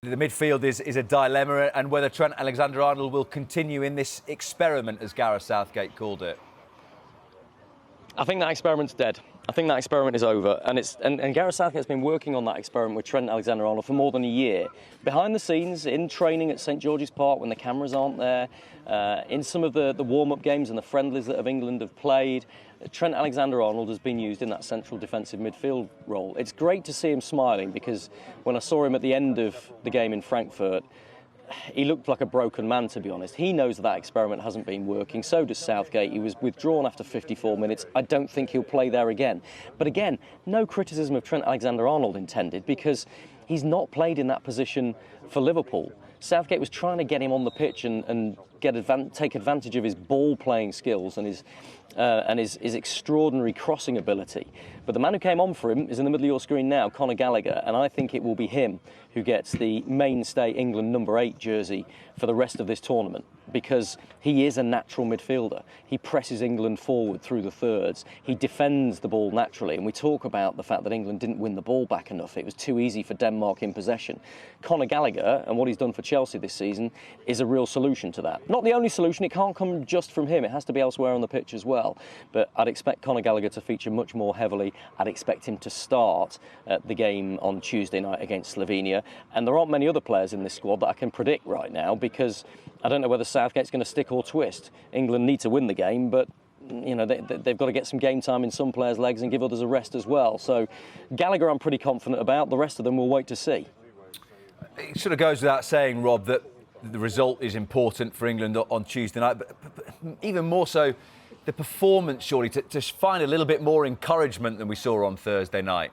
The midfield is a dilemma, and whether Trent Alexander-Arnold will continue in this experiment, as Gareth Southgate called it. I think that experiment's dead. I think that experiment is over, and Gareth Southgate's been working on that experiment with Trent Alexander-Arnold for more than a year. Behind the scenes, in training at St George's Park when the cameras aren't there, in some of the warm-up games and the friendlies that England have played, Trent Alexander-Arnold has been used in that central defensive midfield role. It's great to see him smiling, because when I saw him at the end of the game in Frankfurt, he looked like a broken man, to be honest. He knows that experiment hasn't been working. So does Southgate. He was withdrawn after 54 minutes. I don't think he'll play there again. But again, no criticism of Trent Alexander-Arnold intended, because he's not played in that position for Liverpool. Southgate was trying to get him on the pitch and take advantage of his ball-playing skills and his extraordinary crossing ability. But the man who came on for him is in the middle of your screen now, Conor Gallagher, and I think it will be him who gets the mainstay England number 8 jersey for the rest of this tournament, because he is a natural midfielder. He presses England forward through the thirds. He defends the ball naturally, and we talk about the fact that England didn't win the ball back enough. It was too easy for Denmark in possession. Conor Gallagher, and what he's done for Chelsea this season, is a real solution to that. Not the only solution. It can't come just from him. It has to be elsewhere on the pitch as well. But I'd expect Conor Gallagher to feature much more heavily. I'd expect him to start the game on Tuesday night against Slovenia. And there aren't many other players in this squad that I can predict right now, because I don't know whether Southgate's going to stick or twist. England need to win the game, but you know, they've got to get some game time in some players' legs and give others a rest as well. So Gallagher I'm pretty confident about. The rest of them we'll wait to see. It sort of goes without saying, Rob, that the result is important for England on Tuesday night, but even more so the performance, surely, to find a little bit more encouragement than we saw on Thursday night.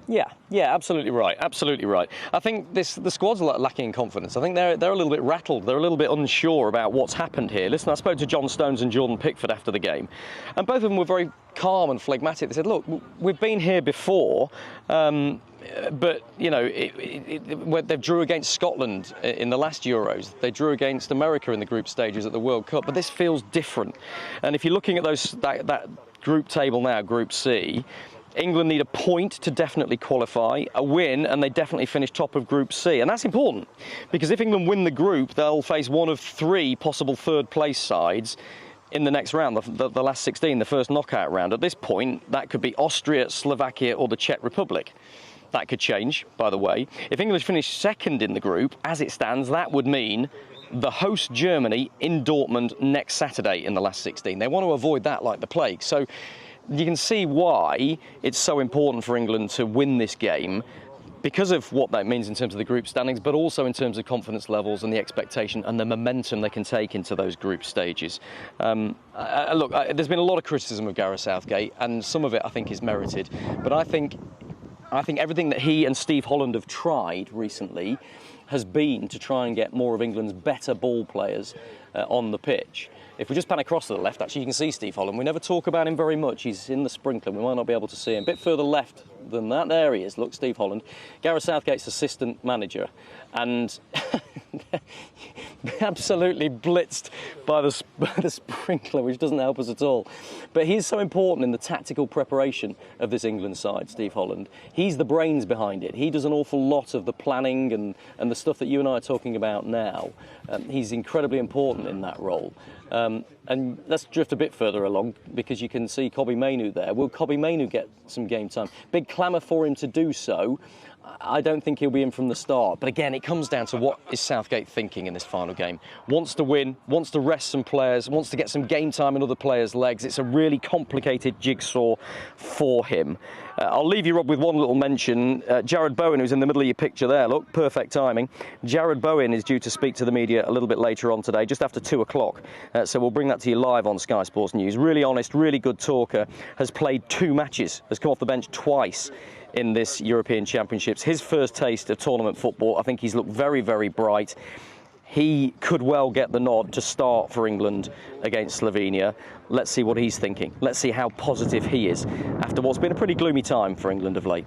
Yeah, absolutely right. Absolutely right. I think the squad's lacking in confidence. I think they're a little bit rattled. They're a little bit unsure about what's happened here. Listen, I spoke to John Stones and Jordan Pickford after the game, and both of them were very calm and phlegmatic. They said, look, we've been here before, but, you know, they drew against Scotland in the last Euros. They drew against America in the group stages at the World Cup, but this feels different. And if you're looking at that group table now, Group C, England need a point to definitely qualify, a win, and they definitely finish top of Group C. And that's important, because if England win the group, they'll face one of 3 possible third-place sides in the next round, the last 16, the first knockout round. At this point, that could be Austria, Slovakia, or the Czech Republic. That could change, by the way. If England finish second in the group, as it stands, that would mean the host Germany in Dortmund next Saturday in the last 16. They want to avoid that like the plague. So you can see why it's so important for England to win this game, because of what that means in terms of the group standings, but also in terms of confidence levels and the expectation and the momentum they can take into those group stages. Look, there's been a lot of criticism of Gareth Southgate, and some of it I think is merited, but I think everything that he and Steve Holland have tried recently has been to try and get more of England's better ball players on the pitch. If we just pan across to the left, actually you can see Steve Holland. We never talk about him very much. He's in the sprinkler. We might not be able to see him. A bit further left than that, there he is. Look, Steve Holland. Gareth Southgate's assistant manager. And absolutely blitzed by the sprinkler, which doesn't help us at all. But he's so important in the tactical preparation of this England side, Steve Holland. He's the brains behind it. He does an awful lot of the planning and the stuff that you and I are talking about now. He's incredibly important in that role. And let's drift a bit further along, because you can see Kobbie Mainoo there. Will Kobbie Mainoo get some game time? Big clamour for him to do so. I don't think he'll be in from the start. But again, it comes down to what is Southgate thinking in this final game. Wants to win, wants to rest some players, wants to get some game time in other players' legs. It's a really complicated jigsaw for him. I'll leave you, Rob, with one little mention. Jared Bowen, who's in the middle of your picture there, look, perfect timing. Jared Bowen is due to speak to the media a little bit later on today, just after 2 o'clock. So we'll bring that to you live on Sky Sports News. Really honest, really good talker, has played 2 matches, has come off the bench twice in this European Championships. His first taste of tournament football. I think he's looked very, very bright. He could well get the nod to start for England against Slovenia. Let's see what he's thinking. Let's see how positive he is after what's been a pretty gloomy time for England of late.